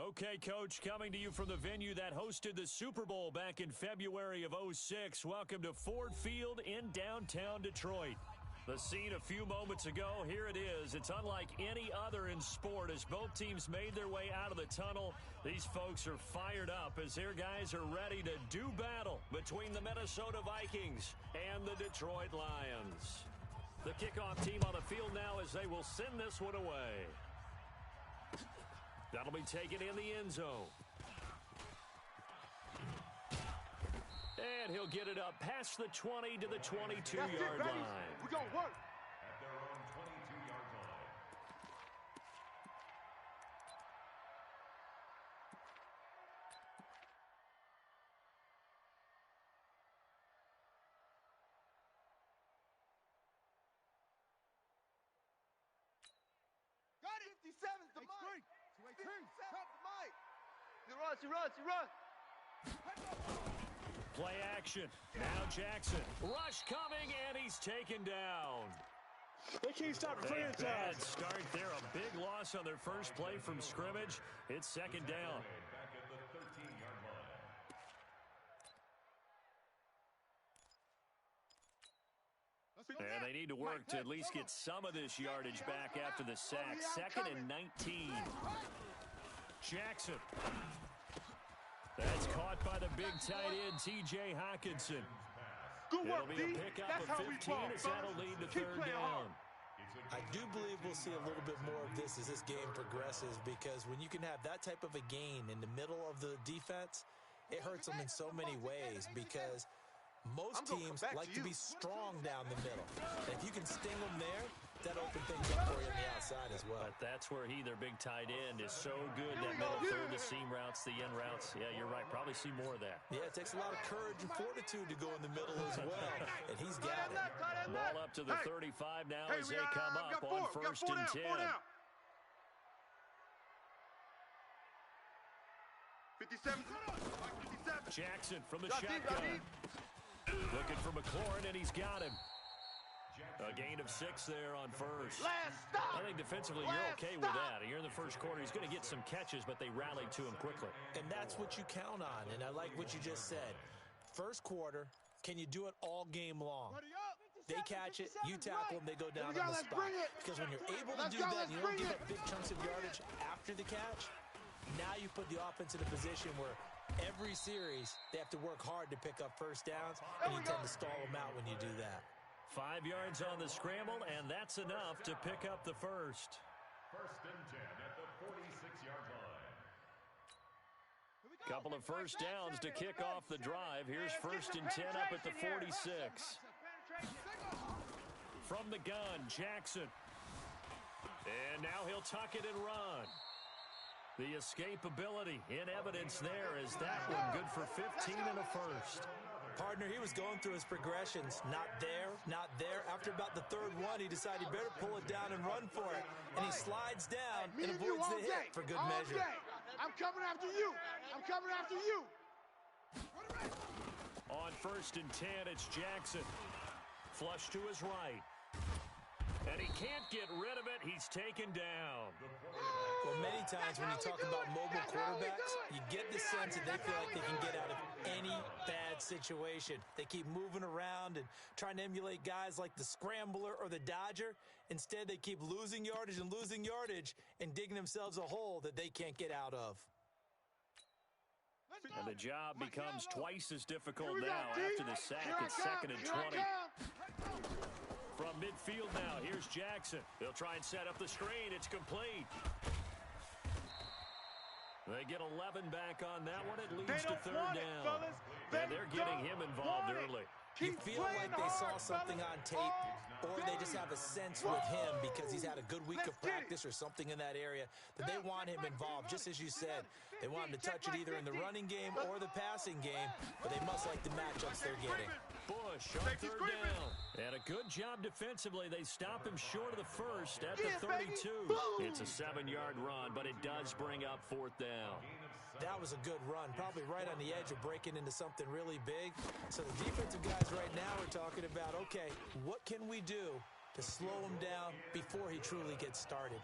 Okay, Coach, coming to you from the venue that hosted the Super Bowl back in February of '06. Welcome to Ford Field in downtown Detroit. The scene a few moments ago, here it is. It's unlike any other in sport as both teams made their way out of the tunnel. These folks are fired up as their guys are ready to do battle between the Minnesota Vikings and the Detroit Lions. The kickoff team on the field now as they will send this one away. That'll be taken in the end zone. And he'll get it up past the 20 to the 22-yard line. We're going to work. At their own 22-yard line. Got it. 57's the mic. 57's the mic. You run. Play action. Now Jackson. Rush coming, and he's taken down. They can't stop the Bad franchise. start there. A big loss on their first play from scrimmage. It's second down. Back at the 13-yard line. And they need to work to at least get some of this yardage back after the sack. Second and 19. Jackson. That's caught by the big tight end, T.J. Hockenson. Good It'll work, be D. a pickup That's of how we 15 ball, as that'll lead to Keep third playing down. hard. I do believe we'll see a little bit more of this as this game progresses, because when you can have that type of a gain in the middle of the defense, it hurts them in so many ways, because most teams like to be strong down the middle. And if you can sting them there, that opens things up for you on the outside as well. But that's where their big tight end, is so good. That middle third, the seam routes, the end routes. Yeah, you're right. Probably see more of that. Yeah, it takes a lot of courage and fortitude to go in the middle as well, and he's got it. Ball up to the 35 now as they come up on first and 10. 57. Jackson from the shotgun. Looking for McLaurin, and he's got him. A gain of 6 there on first. I think defensively you're okay with that. You're in the first quarter. He's going to get some catches, but they rallied to him quickly. And that's what you count on, and I like what you just said. First quarter, can you do it all game long? They catch it, you tackle them, they go down on the spot. Because when you're able to do that and you don't give up big chunks of yardage after the catch, now you put the offense in a position where every series they have to work hard to pick up first downs, and you tend to stall them out when you do that. 5 yards on the scramble, and that's enough to pick up the first. First and 10 at the 46-yard line. Couple of first downs to kick off the drive. Here's first and 10 up at the 46. From the gun, Jackson. And now he'll tuck it and run. The escapability in evidence there is that one good for 15 and a first. Partner, he was going through his progressions. Not there, not there. After about the third one, he decided he better pull it down and run for it. And he slides down and avoids the hit for good measure. I'm coming after you. I'm coming after you. On first and 10, it's Jackson. Flush to his right. And he can't get rid of it. He's taken down. Well, many times when you talk about mobile quarterbacks, you get the sense that they feel like they can get out of any bad situation. They keep moving around and trying to emulate guys like the Scrambler or the Dodger. Instead, they keep losing yardage and digging themselves a hole that they can't get out of. And the job becomes twice as difficult now after the sack. It's second and 20. From midfield now, here's Jackson. They'll try and set up the screen. It's complete. They get 11 back on that one. It leads to third down. And they're getting him involved early. You feel like they saw something on tape, or they just have a sense with him because he's had a good week of practice or something in that area that they want him involved. Just as you said, they want him to touch it either in the running game or the passing game, but they must like the matchups they're getting. Bush on third down. And a good job defensively. They stop him short of the first at the 32. It's a 7-yard run, but it does bring up fourth down. That was a good run, probably right on the edge of breaking into something really big. So the defensive guys right now are talking about, okay, what can we do to slow him down before he truly gets started?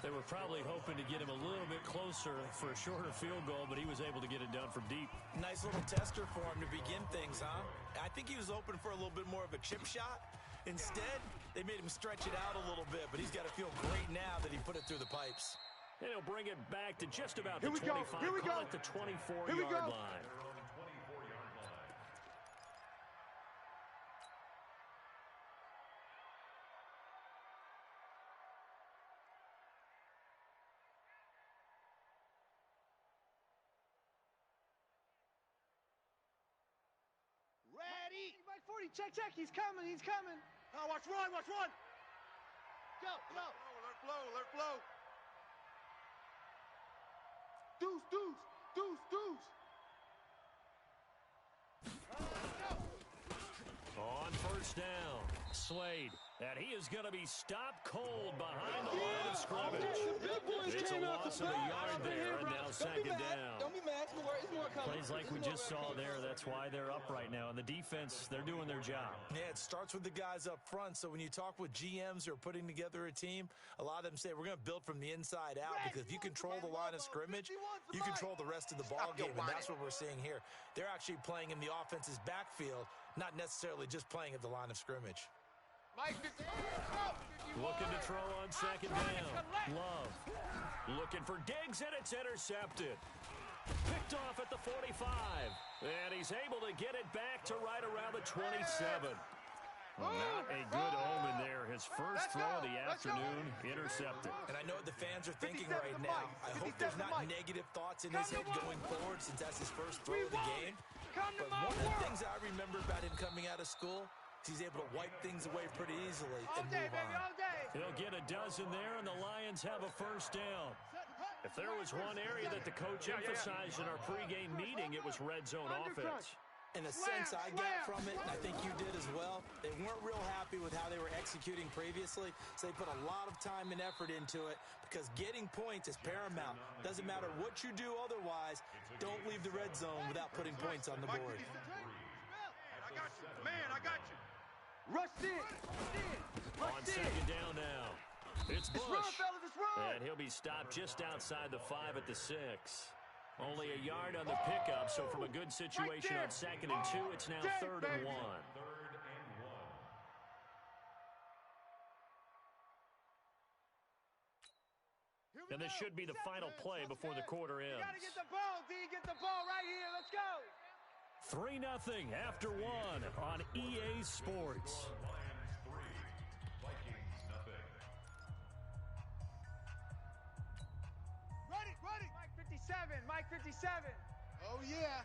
They were probably hoping to get him a little bit closer for a shorter field goal, but he was able to get it done from deep. Nice little tester for him to begin things, huh? I think he was open for a little bit more of a chip shot. Instead, they made him stretch it out a little bit, but he's got to feel great now that he put it through the pipes. And he'll bring it back to just about the 25, call it the 24-yard line. Ready! Mike 40, check, he's coming. Oh, watch run. Go. Let it flow. Deuce. On first down, Slade. And he is going to be stopped cold behind the line of scrimmage. It's a loss of a yard there, and now second down. Don't be mad. It's more coming. Plays like we just saw there. That's why they're up right now. And the defense, they're doing their job. Yeah, it starts with the guys up front. So when you talk with GMs who are putting together a team, a lot of them say we're going to build from the inside out, because if you control the line of scrimmage, you control the rest of the ball game, and that's what we're seeing here. They're actually playing in the offense's backfield, not necessarily just playing at the line of scrimmage. Looking to throw on second down. Love looking for Diggs, and it's intercepted. Picked off at the 45. And he's able to get it back to right around the 27. Not a good omen there. His first throw of the afternoon intercepted. And I know what the fans are thinking right now. I hope there's not negative thoughts in his head going forward, since that's his first throw of the game. But one of the things I remember about him coming out of school, he's able to wipe things away pretty easily and move on. He'll get a dozen there, and the Lions have a first down. If there was one area that the coach emphasized in our pregame meeting, it was red zone offense. And the sense I get from it, and I think you did as well, they weren't real happy with how they were executing previously, so they put a lot of time and effort into it, because getting points is paramount. Doesn't matter what you do otherwise, don't leave the red zone without putting points on the board. I got you. Rush in. On second down now, it's Bush. It's run, fellas, it's run. And he'll be stopped just outside the 5 at the 6. Only a yard on the pickup, so from a good situation on 2nd and 2, it's now 3rd and 1. And this should be the final play before the quarter ends. You gotta get the ball, D. Get the ball right here. Let's go. 3-0 after 1 on EA Sports. Ready. Mike 57. Oh, yeah.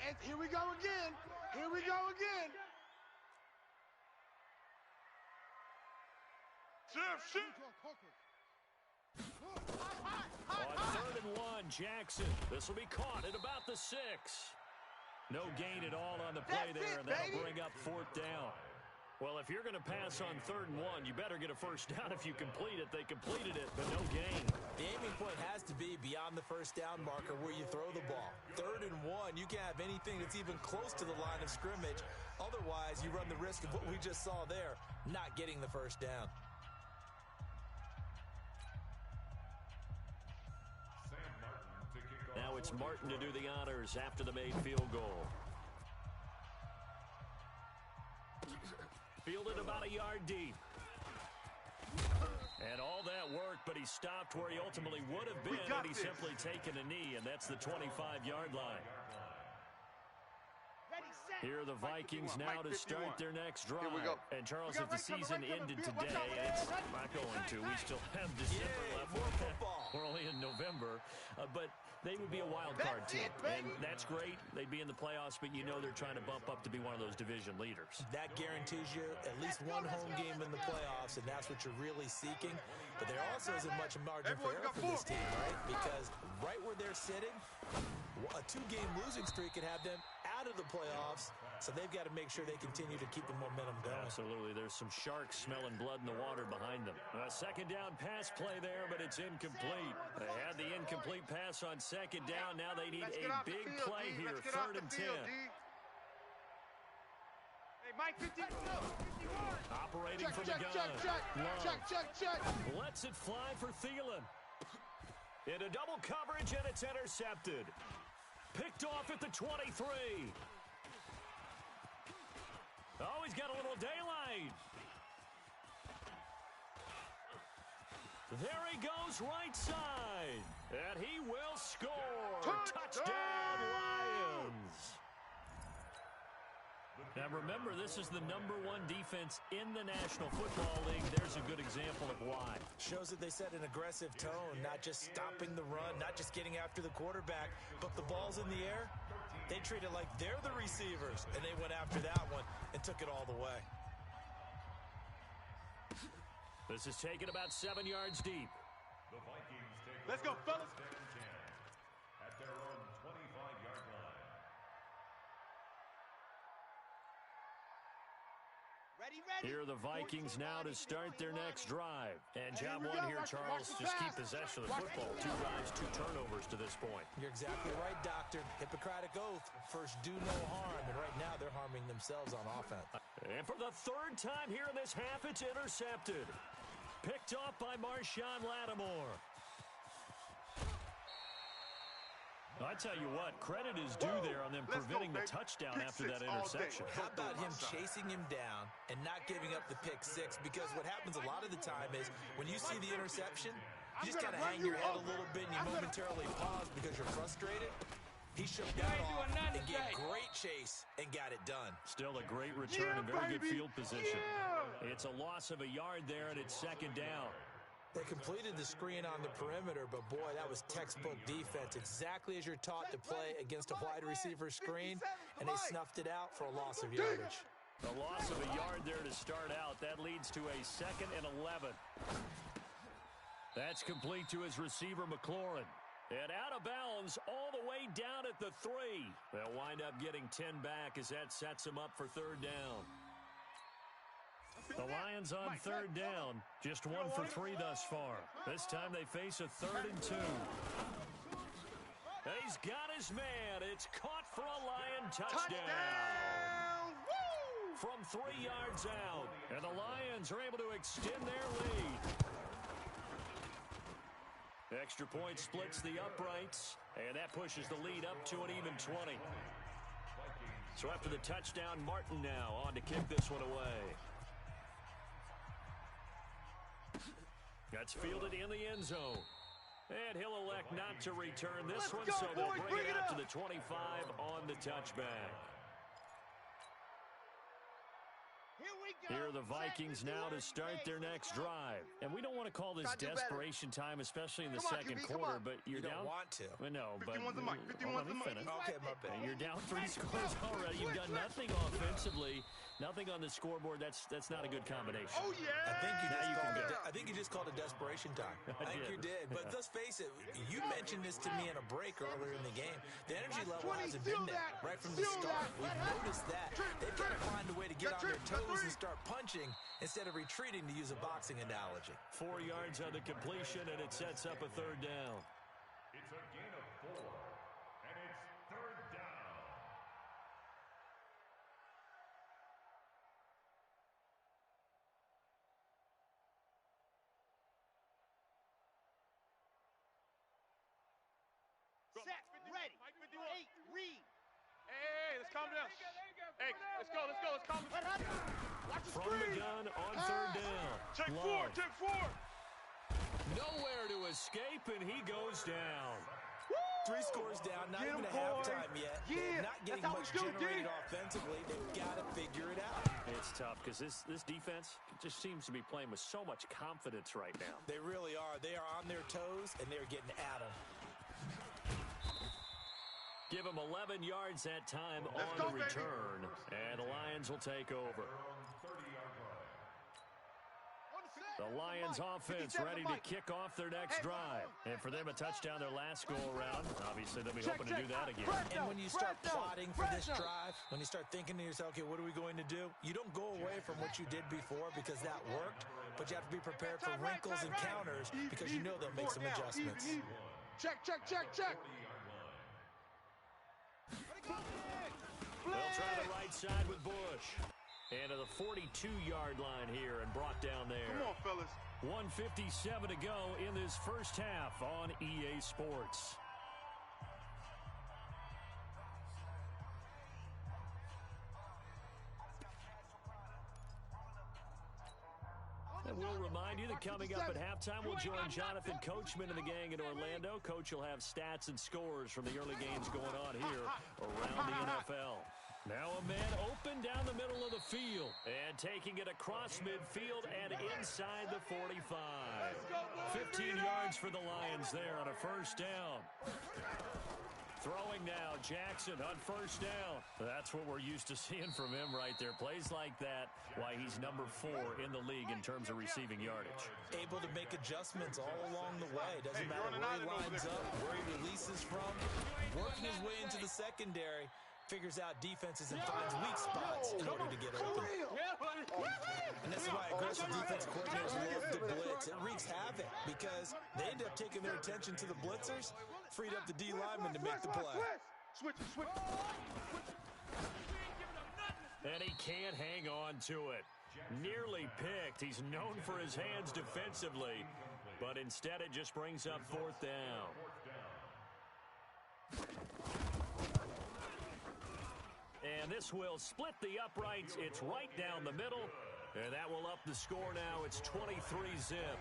And here we go again. Shoot. On 3rd and 1, Jackson. This will be caught at about the 6. No gain at all on the play there, and that'll bring up 4th down. Well, if you're going to pass on 3rd and 1, you better get a first down if you complete it. They completed it, but no gain. The aiming point has to be beyond the first down marker where you throw the ball. 3rd and 1, you can't have anything that's even close to the line of scrimmage. Otherwise, you run the risk of what we just saw there, not getting the first down. Now it's Martin to do the honors after the made field goal. Fielded about a yard deep. And all that work, but he stopped where he ultimately would have been, and he's simply taken a knee, and that's the 25-yard line. Here are the Vikings now to start their next drive. And Charles, if the season ended today, it's not going to. We still have December left. We're only in November. But they would be a wild card team. And that's great. They'd be in the playoffs, but you know they're trying to bump up to be one of those division leaders. That guarantees you at least one home game in the playoffs, and that's what you're really seeking. But there also isn't much margin for error for this team, right? Because right where they're sitting, a 2-game losing streak could have them out of the playoffs, so they've got to make sure they continue to keep the momentum going. Absolutely. There's some sharks smelling blood in the water behind them. A second down pass play there, but it's incomplete. They had the incomplete pass on second down. Now they need a big play here. 3rd and 10. Hey, Mike, 51. Operating Check, from check, the gun. check, check. Love Check, check, check. lets it fly for Thielen. Into double coverage, and it's intercepted. Picked off at the 23. Oh, he's got a little daylight. There he goes, right side. And he will score. Touchdown, Lions. Now remember, this is the #1 defense in the National Football League. There's a good example of why. Shows that they set an aggressive tone, not just stopping the run, not just getting after the quarterback, but the ball's in the air. They treat it like they're the receivers, and they went after that one and took it all the way. This is taken about 7 yards deep. The Vikings take Let's go, fellas. second and 10 at their own 25-yard line. Here are the Vikings now to start their next drive. And job one here, Charles, just keep possession of the football. 2 drives, 2 turnovers to this point. You're exactly right, Doctor. Hippocratic oath. First, do no harm. And right now, they're harming themselves on offense. And for the 3rd time here in this half, it's intercepted. Picked off by Marshawn Lattimore. I tell you what, credit is due there on them preventing the touchdown after that interception. How about him chasing him down and not giving up the pick six? Because what happens a lot of the time is when you see the interception, you just got to hang your head a little bit and you momentarily pause because you're frustrated. He shook that off and gave great chase and got it done. Still a great return and very good field position. It's a loss of a yard there, and it's 2nd down. They completed the screen on the perimeter, but boy, that was textbook defense. Exactly as you're taught to play against a wide receiver screen, and they snuffed it out for a loss of yardage. A loss of a yard there to start out. That leads to a 2nd and 11. That's complete to his receiver, McLaurin. And out of bounds all the way down at the 3. They'll wind up getting 10 back as that sets them up for 3rd down. The Lions on 3rd down. Just 1 for 3 thus far. This time they face a 3rd and 2. And he's got his man. It's caught for a Lion touchdown. From 3 yards out. And the Lions are able to extend their lead. Extra point splits the uprights. And that pushes the lead up to an even 20. So after the touchdown, Martin now on to kick this one away. That's fielded in the end zone. And he'll elect not to return this one, so they'll bring it out to the 25 on the touchback. Here are the Vikings now to start their next drive. And we don't want to call this desperation time, especially in the second quarter, but you're down. You don't want to. Well, no, but 51's the mic. 51's the mic. Okay, my bad. You're down 3 scores already. You've done nothing offensively, nothing on the scoreboard. That's not a good combination. Oh, yeah. I think you just called it desperation time. I think you did. But let's face it, you mentioned this to me in a break earlier in the game. The energy level hasn't been there right from the start. We've noticed that. They've got to find a way to get on their toes and start punching instead of retreating, to use a boxing analogy. 4 yards on the completion, and it sets up a 3rd down. It's a gain of 4, and it's 3rd down. Set, ready, 8, read. Hey, let's calm down. Hey, let's go, let's calm down. Watch the From screen. the gun on 3rd down. Check Love. 4, check 4. Nowhere to escape, and he goes down. 3 scores down, not Get even 'em, a halftime boys. yet. Yeah, They're not getting that's how we much do, generated D. offensively. They've got to figure it out. It's tough because this defense just seems to be playing with so much confidence right now. They really are. They are on their toes, and they're getting at them. Give him 11 yards that time Let's on go, the baby. return, and the Lions will take over. The Lions offense ready to kick off their next drive. And for them, a touchdown their last go-around. Obviously, they'll be hoping to do that again. And when you start plotting for this drive, when you start thinking to yourself, okay, what are we going to do? You don't go away from what you did before because that worked, but you have to be prepared for wrinkles and counters because you know they'll make some adjustments. Check, check, check, check. They'll try the right side with Bush. And to the 42-yard line here and brought down there. Come on, fellas. 1:57 to go in this first half on EA Sports. And we'll remind you that coming up at halftime, we'll join Jonathan Coachman and the gang in Orlando. Coach will have stats and scores from the early games going on here around the NFL. Now a man open down the middle of the field. And taking it across midfield and inside the 45. 15 yards for the Lions there on a first down. Throwing now, Jackson on first down. That's what we're used to seeing from him right there. Plays like that, why he's number 4 in the league in terms of receiving yardage. Able to make adjustments all along the way. Doesn't matter where he lines up, where he releases from. Working his way into the secondary. Figures out defenses and finds weak spots in order to get open. And that's why aggressive defense coordinators love the blitz. It wreaks havoc because they end up taking their attention to the blitzers, freed up the D lineman to make the play. Switch. And he can't hang on to it. Nearly picked. He's known for his hands defensively, but instead it just brings up fourth down. And this will split the uprights. It's right down the middle. And that will up the score now. It's 23-zip.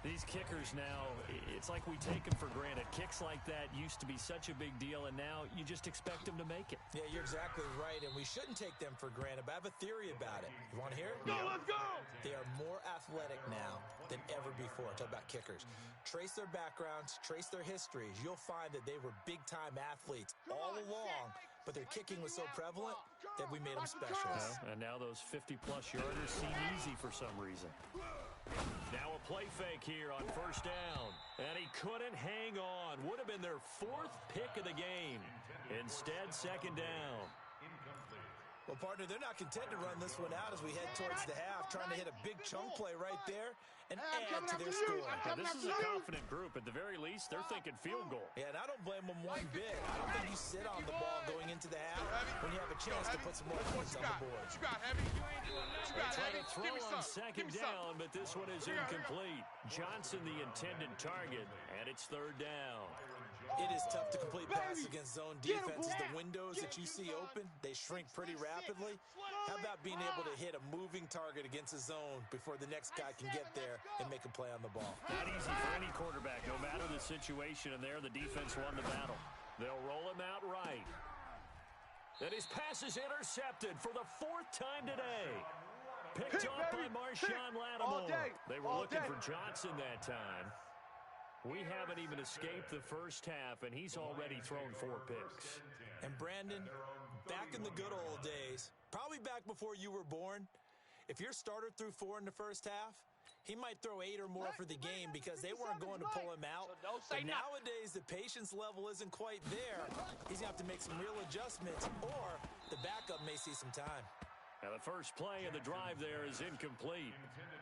These kickers now, it's like we take them for granted. Kicks like that used to be such a big deal, and now you just expect them to make it. Yeah, you're exactly right, and we shouldn't take them for granted. But I have a theory about it. You want to hear it? Go, let's go! They are more athletic now than ever before. Talk about kickers. Trace their backgrounds, trace their histories. You'll find that they were big-time athletes all along, but their kicking was so prevalent that we made them specialists. And now those 50-plus yarders seem easy for some reason. Now a play fake here on first down. And he couldn't hang on. Would have been their 4th pick of the game. Instead, second down. Well, partner, they're not content to run this one out as we head towards the half, trying to hit a big chunk play right there and add to their score. Now, this is a confident group. At the very least, they're thinking field goal. Yeah, and I don't blame them one bit. I don't think you sit on the ball going into the half when you have a chance to put some more points on the board. You got heavy. They try to throw on second down, but this one is incomplete. Johnson, the intended target, and it's third down. It is tough to complete passes against zone defenses. The windows that you see open, they shrink pretty rapidly. How about being able to hit a moving target against a zone before the next guy can get there and make a play on the ball? Not easy for any quarterback, no matter the situation, and there the defense won the battle. They'll roll him out right. And his pass is intercepted for the 4th time today. Picked off by Marshawn Lattimore. They were looking for Johnson that time. We haven't even escaped the first half, and he's already thrown 4 picks. And Brandon, back in the good old days, probably back before you were born, if your starter threw 4 in the first half, he might throw 8 or more for the game because they weren't going to pull him out. But nowadays, the patience level isn't quite there. He's going to have to make some real adjustments, or the backup may see some time. And the first play of the drive there is incomplete.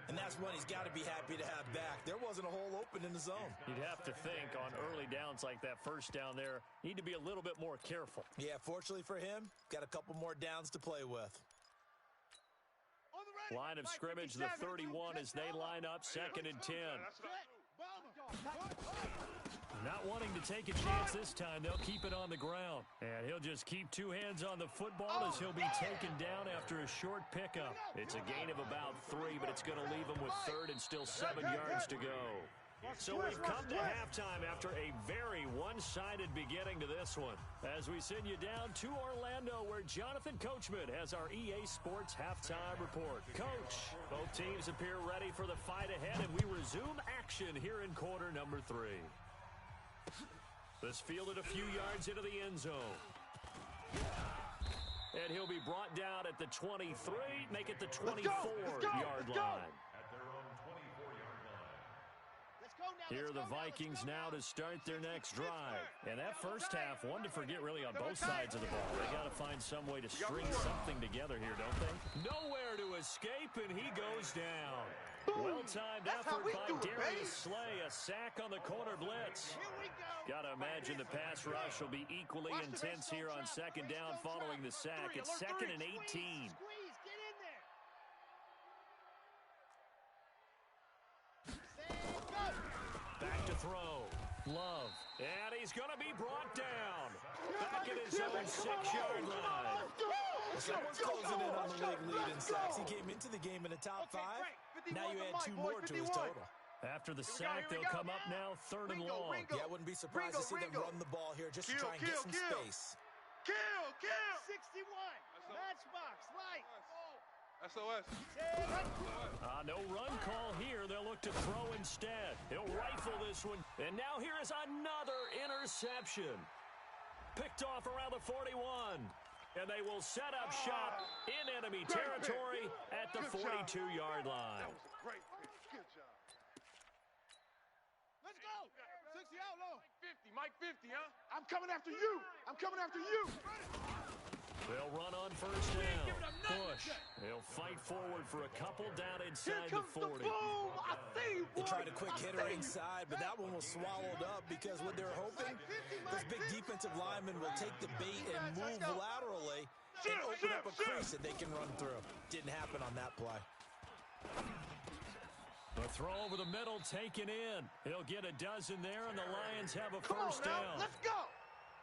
And that's one he's got to be happy to have back. There wasn't a hole open in the zone. You'd have to think on early downs like that first down there, need to be a little bit more careful. Yeah, fortunately for him, got a couple more downs to play with. Line of scrimmage, the 31 as they line up, 2nd and 10. Not wanting to take a chance this time, they'll keep it on the ground. And he'll just keep 2 hands on the football as he'll be taken down after a short pickup. It's a gain of about 3, but it's going to leave him with 3rd and still 7 yards to go. So we've come to halftime after a very one-sided beginning to this one. As we send you down to Orlando, where Jonathan Coachman has our EA Sports halftime report. Coach, both teams appear ready for the fight ahead, and we resume action here in quarter number 3. This fielded a few yards into the end zone. And he'll be brought down at the 23, make it the 24-yard line. Here are the Vikings now to start their next drive. And that first half, one to forget really on both sides of the ball. They got to find some way to string something together here, don't they? Nowhere to escape, and he goes down. Well-timed effort by Darius Slay. A sack on the corner blitz. Got to imagine the pass rush will be equally intense here on second down following the sack. It's 2nd and 18. back to throw. Love. And he's going to be brought down. Back at his own 6-yard line. Someone's closing in on the league lead in sacks. He came into the game in the top 5. Now you add 2 more to his total. After the sack, they'll come up now 3rd and long. Yeah, I wouldn't be surprised to see them run the ball here just to try and get some space. Kill! 61. Matchbox. Light. SOS. No run call here. They'll look to throw instead. He'll rifle this one. And now here is another interception. Picked off around the 41. And they will set up shop in enemy territory at the 42-yard line. That was a great pitch. Good job. Let's go. 60 out low. Mike 50, huh? I'm coming after you. I'm coming after you. They'll run on 1st down. Push. They'll fight forward for a couple down inside the 40. They tried a quick hitter inside, but that one was swallowed up because what they're hoping, those big defensive linemen will take the bait and move laterally and open up a crease that they can run through. Didn't happen on that play. The throw over the middle taken in. He'll get a dozen there, and the Lions have a first down. Let's go.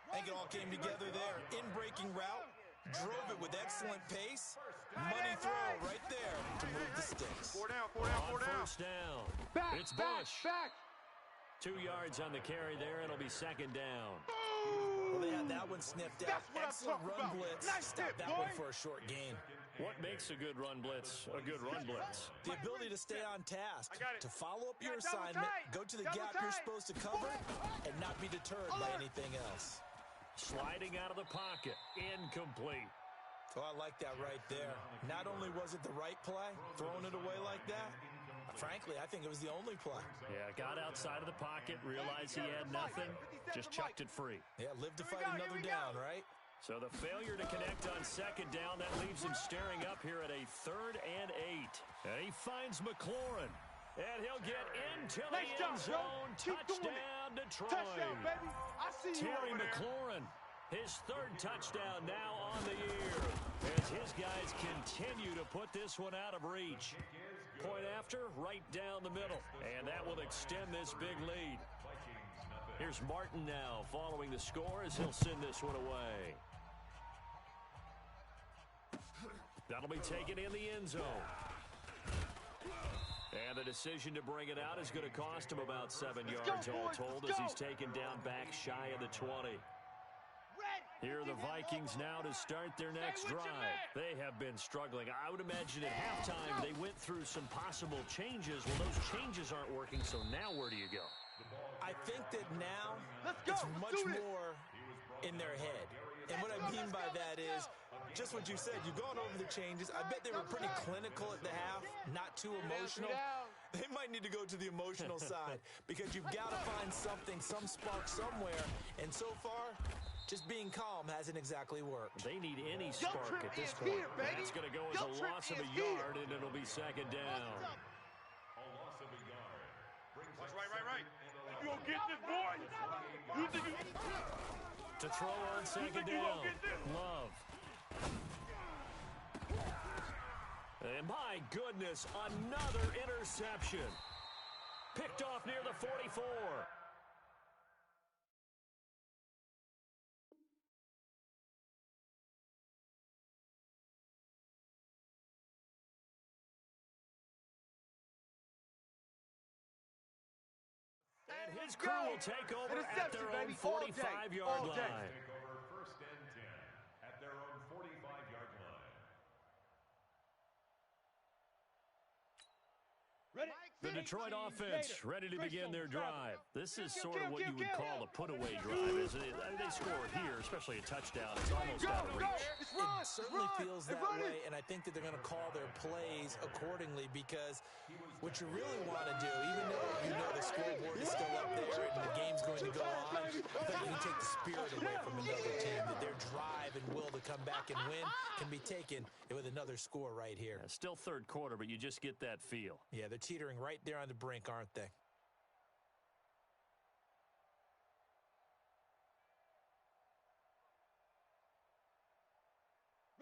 I think it all came together there. In-breaking route. Drove it with excellent pace. Money throw right there to move the sticks. 4 down. First down. It's Bush. 2 yards on the carry there. It'll be 2nd down. Well, they had that one sniffed out. Excellent run blitz. Stop that one for a short gain. What makes a good run blitz a good run blitz? The ability to stay on task, to follow up your assignment, go to the gap you're supposed to cover, and not be deterred by anything else. Sliding out of the pocket. Incomplete. Oh, I like that right there. Not only was it the right play, throwing it away like that, frankly, I think it was the only play. Yeah, got outside of the pocket, realized he had nothing, just chucked it free. Yeah, live to fight another down, right? So the failure to connect on 2nd down, that leaves him staring up here at a 3rd and 8. And he finds McLaurin. And he'll get into the end zone. Touchdown, Detroit. Touchdown, baby. I see you Terry over there. McLaurin, his 3rd touchdown now on the year. As his guys continue to put this one out of reach. Point after, right down the middle. And that will extend this big lead. Here's Martin now following the score as he'll send this one away. That'll be taken in the end zone. And the decision to bring it out is going to cost him about 7 yards all told as he's taken down back shy of the 20. Here are the Vikings now to start their next drive. They have been struggling. I would imagine at halftime they went through some possible changes. Well, those changes aren't working, so now where do you go? I think that now it's much more in their head. And what I mean by that is just what you said. You've gone over the changes. I bet they were pretty clinical at the half, not too emotional. They might need to go to the emotional side because you've got to find something, some spark somewhere. And so far, just being calm hasn't exactly worked. They need any spark at this point. That's going to go as a loss of a yard, and it'll be 2nd down. A loss of a yard. Watch right. You gonna get this, boy? You think you... To throw on 2nd down. Love. And my goodness, another interception. Picked off near the 44. And his crew will take over at their own 45-yard line. Take over 1st and 10 at their own 45-yard line. Ready? The Detroit offense ready to begin their drive. This is sort of what you would call a put-away drive. They score here, especially a touchdown. It's almost out of reach. It certainly feels that way, and I think that they're going to call their plays accordingly because what you really want to do, even though you know the scoreboard is still up there and the game's going to go on, I think you can take the spirit away from another team, that their drive and will to come back and win can be taken with another score right here. Still 3rd quarter, but you just get that feel. Yeah, they're teetering right there on the brink, aren't they?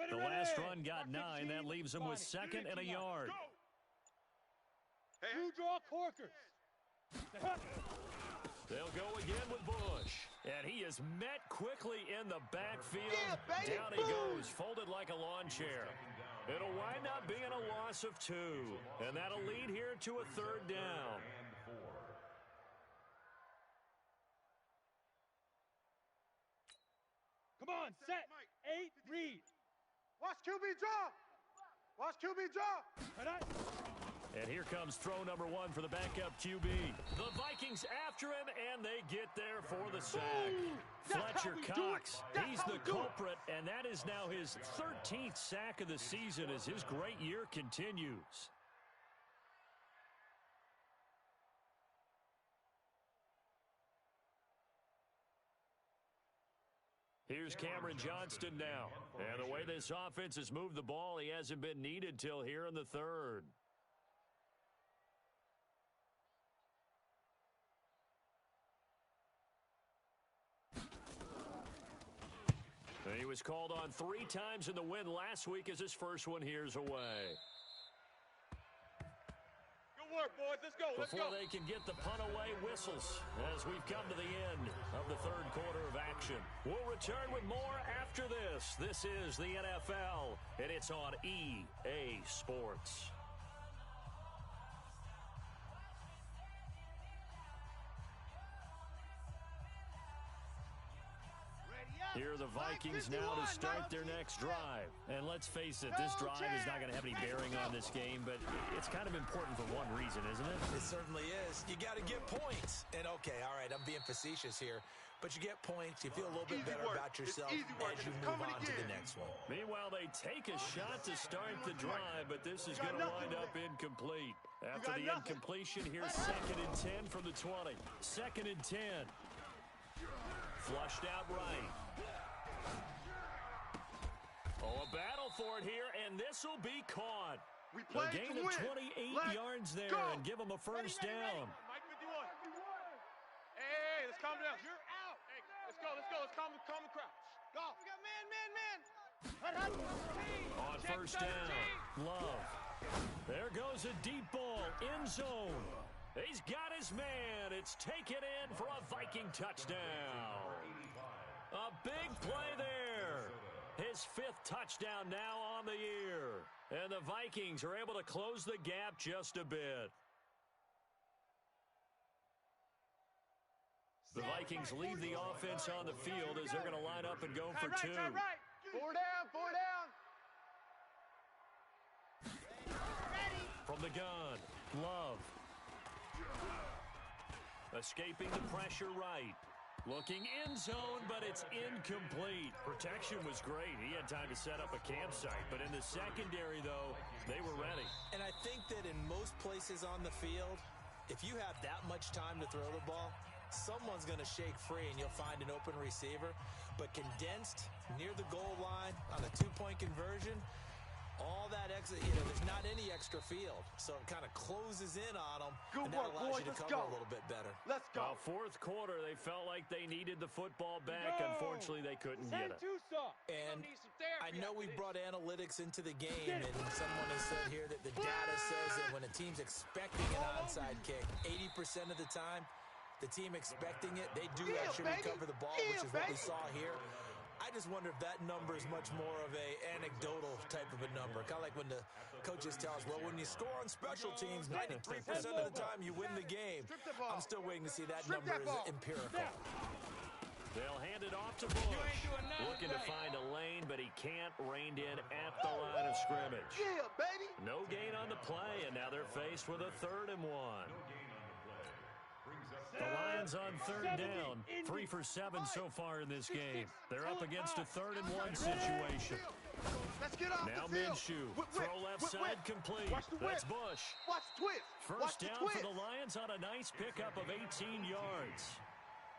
The last run got 9. That leaves them with 2nd and a yard. You draw corkers. They'll go again with Bush. And he is met quickly in the backfield. Down he goes, folded like a lawn chair. It'll wind up being a loss of 2. And that'll lead here to a 3rd down. Come on, set. 8, read. Watch QB draw. Watch QB draw. And here comes throw number 1 for the backup QB. The Vikings after him, and they get there for the sack. Fletcher Cox, he's the culprit, and that is now his 13th sack of the season as his great year continues. Here's Cameron Johnston now. And the way this offense has moved the ball, he hasn't been needed till here in the 3rd. He was called on 3 times in the win last week as his first one here's away. Good work, boys. Let's go. Let's Before go. they can get the punt away, whistles as we've come to the end of the 3rd quarter of action. We'll return with more after this. This is the NFL, and it's on EA Sports. Here are the Vikings now to start their next drive. And let's face it, this drive is not going to have any bearing on this game, but it's kind of important for one reason, isn't it? It certainly is. You got to get points. And okay, all right, I'm being facetious here, but you get points, you feel a little bit better about yourself as you move on to the next one. Meanwhile, they take a shot to start the drive, but this is going to wind up incomplete. After the incompletion, here's 2nd and 10 from the 20. 2nd and 10. Flushed out right. Oh, a battle for it here, and this will be caught. A gain of 28 yards there and give them a first down. Mike 51. Hey, let's calm down. You're out. Hey, let's go. Let's calm the crowd. Go. We got man. On first down, Love. There goes a deep ball, end zone. He's got his man. It's taken in for a Viking touchdown. A big play there. His 5th touchdown now on the year. And the Vikings are able to close the gap just a bit. The Vikings leave the offense on the field as they're going to line up and go for 2. 4 down. From the gun, Love. Escaping the pressure right. Looking end zone, but it's incomplete. Protection was great. He had time to set up a campsite. But in the secondary, though, they were ready. And I think that in most places on the field, if you have that much time to throw the ball, someone's going to shake free and you'll find an open receiver. But condensed near the goal line on a 2-point conversion, all that extra, there's not any extra field. So it kind of closes in on them, and that allows you to cover a little bit better. Let's go. 4th quarter, they felt like they needed the football back. Unfortunately, they couldn't get it. And I know we brought analytics into the game, and someone has said here that the data says that when a team's expecting an onside kick, 80% of the time, the team expecting it, they do actually recover the ball, which is what we saw here. I just wonder if that number is much more of a anecdotal type of a number. Kind of like when the coaches tell us, well, when you score on special teams, 93% of the time you win the game. I'm still waiting to see that number is empirical. They'll hand it off to Bush. Looking to find a lane, but he can't. Reined in at the line of scrimmage. Yeah, baby. No gain on the play, and now they're faced with a 3rd and 1. The Lions on 3rd down, 3 for 7 so far in this game. They're up against a 3rd and 1 situation. Let's get off Now the field. Minshew, throw left side complete. That's Bush. Watch the twist. First down for the Lions on a nice pickup of 18 yards.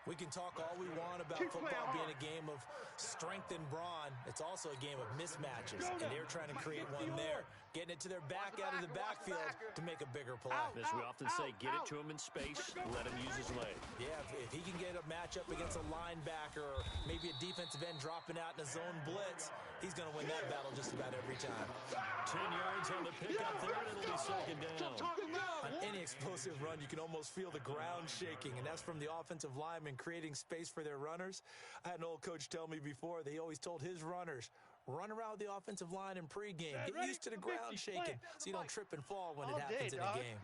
We can talk all we want about football being a game of strength and brawn. It's also a game of mismatches, and they're trying to create one there. getting it to their back out of the backfield to make a bigger play. As we often say, get it to him in space, let him use his leg. Yeah, if he can get a matchup against a linebacker or maybe a defensive end dropping out in a zone blitz, he's going to win that battle just about every time. 10 yards on the pickup there, and it'll be second down. On any explosive run, you can almost feel the ground shaking, and that's from the offensive linemen creating space for their runners. I had an old coach tell me before, they always told his runners, run around the offensive line in pregame. Get used to the ground shaking so you don't trip and fall when it happens in a game.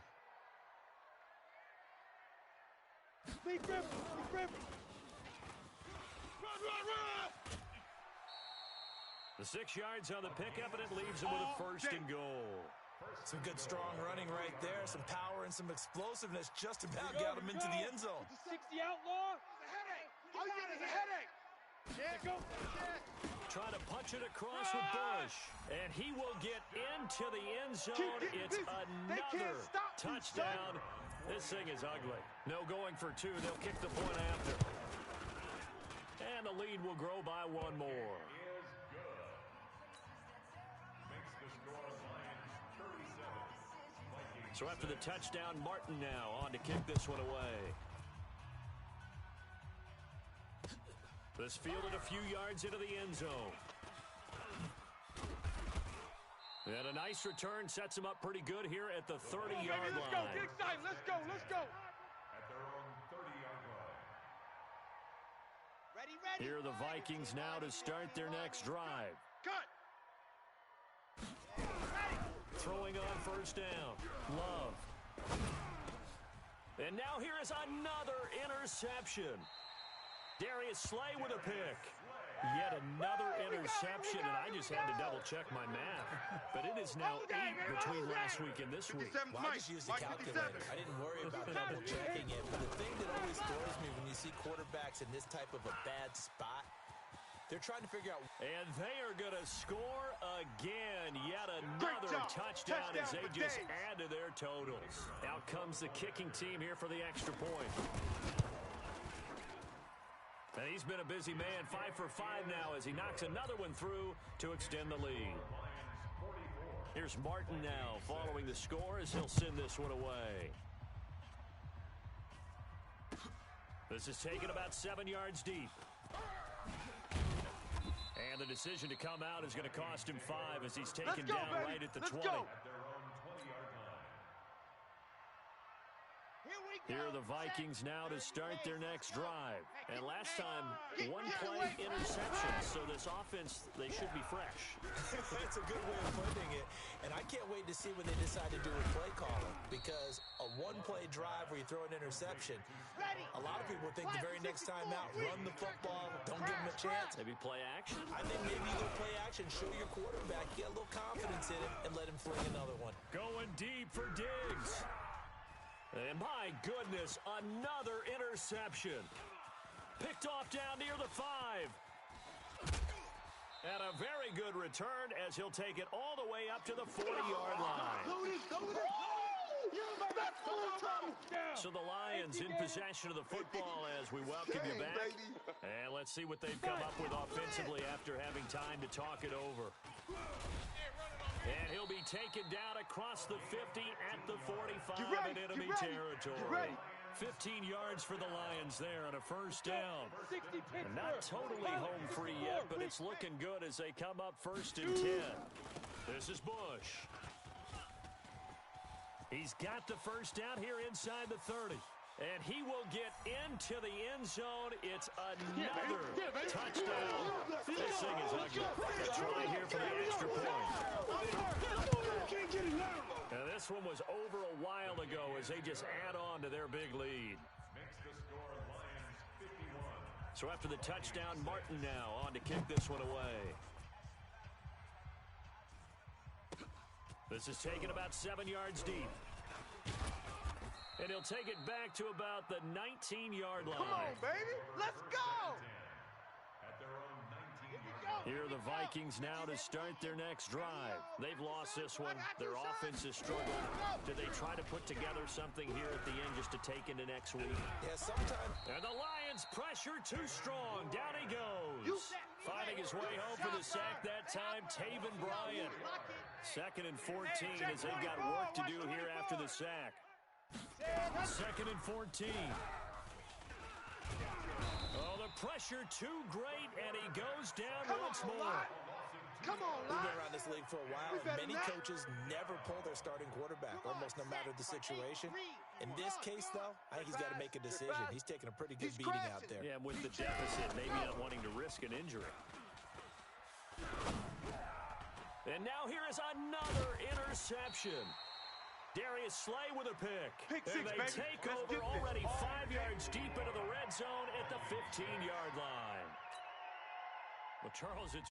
The 6 yards on the pickup, and it leaves him with a first and goal. Some good strong running right there, some power and some explosiveness just about got him into the end zone. 60 outlaw. All you get is a headache. Trying to punch it across with Bush, and he will get into the end zone. It's another touchdown. This thing is ugly. No going for two. They'll kick the point after. And the lead will grow by one more. So after the touchdown, Martin now on to kick this one away. This fielded a few yards into the end zone. And a nice return sets him up pretty good here at the 30-yard line. Let's go, get excited. Let's go, let's go. At their own 30-yard line. Ready. Here are the Vikings now to start their next drive. Cut. Throwing on first down. Love. And now here is another interception. Darius Slay with a pick. Yet another interception, and I just had to double-check my math. But it is now 8 between last week and this week. Well, I just used the calculator. I didn't worry about double-checking it. But the thing that always throws me when you see quarterbacks in this type of a bad spot, they're trying to figure out. And they are going to score again. Yet another touchdown as they just add to their totals. Out comes the kicking team here for the extra point. And he's been a busy man, 5 for 5 now as he knocks another one through to extend the lead. Here's Martin now following the score as he'll send this one away. This is taken about 7 yards deep. And the decision to come out is going to cost him 5 as he's taken down right at the 20. Here are the Vikings now to start their next drive. And last time, one play interception. So this offense, they should be fresh. That's a good way of putting it. And I can't wait to see when they decide to do with play calling. Because a one-play drive where you throw an interception, a lot of people think the very next time out, run the football, don't give them a chance. Maybe play action? I think maybe you go play action, show your quarterback, get a little confidence in him, and let him fling another one. Going deep for Diggs. And my goodness, another interception. Picked off down near the 5. And a very good return as he'll take it all the way up to the 40-yard line. So the Lions in possession of the football as we welcome you back. And let's see what they've come up with offensively after having time to talk it over. And he'll be taken down across the 50 at the 45 in enemy territory. 15 yards for the Lions there on a first down. And not totally home free yet, but it's looking good as they come up 1st and 10. This is Bush. He's got the first down here inside the 30. And he will get into the end zone. It's another touchdown. This thing is ugly. A try here for the extra point. Now this one was over a while ago as they just add on to their big lead. Makes the score Lions 51. So after the touchdown, Martin now on to kick this one away. This is taken about 7 yards deep. And he'll take it back to about the 19-yard line. Come on, baby. Let's go. At their own 19-yard Here we go. Here are the Vikings now to start their next drive. They've lost this one. Their offense has struggled. Do they try to put together something here at the end just to take into next week? Yeah, sometimes. And the Lions pressure too strong. Down he goes. Finding his way home for the sack that time, Taven Bryan. 2nd and 14 as they've got work to do here after the sack. 2nd and 14. Oh, the pressure too great, and he goes down once more. Come on, We've been around this league for a while, and many coaches never pull their starting quarterback, almost no matter the situation. In this case, though, I think he's got to make a decision. He's taking a pretty good beating out there. Yeah, with the deficit, maybe not wanting to risk an injury. And now here is another interception. Darius Slay with a pick. And they take over already 5 yards deep into the red zone at the 15-yard line. Well, Charles, it's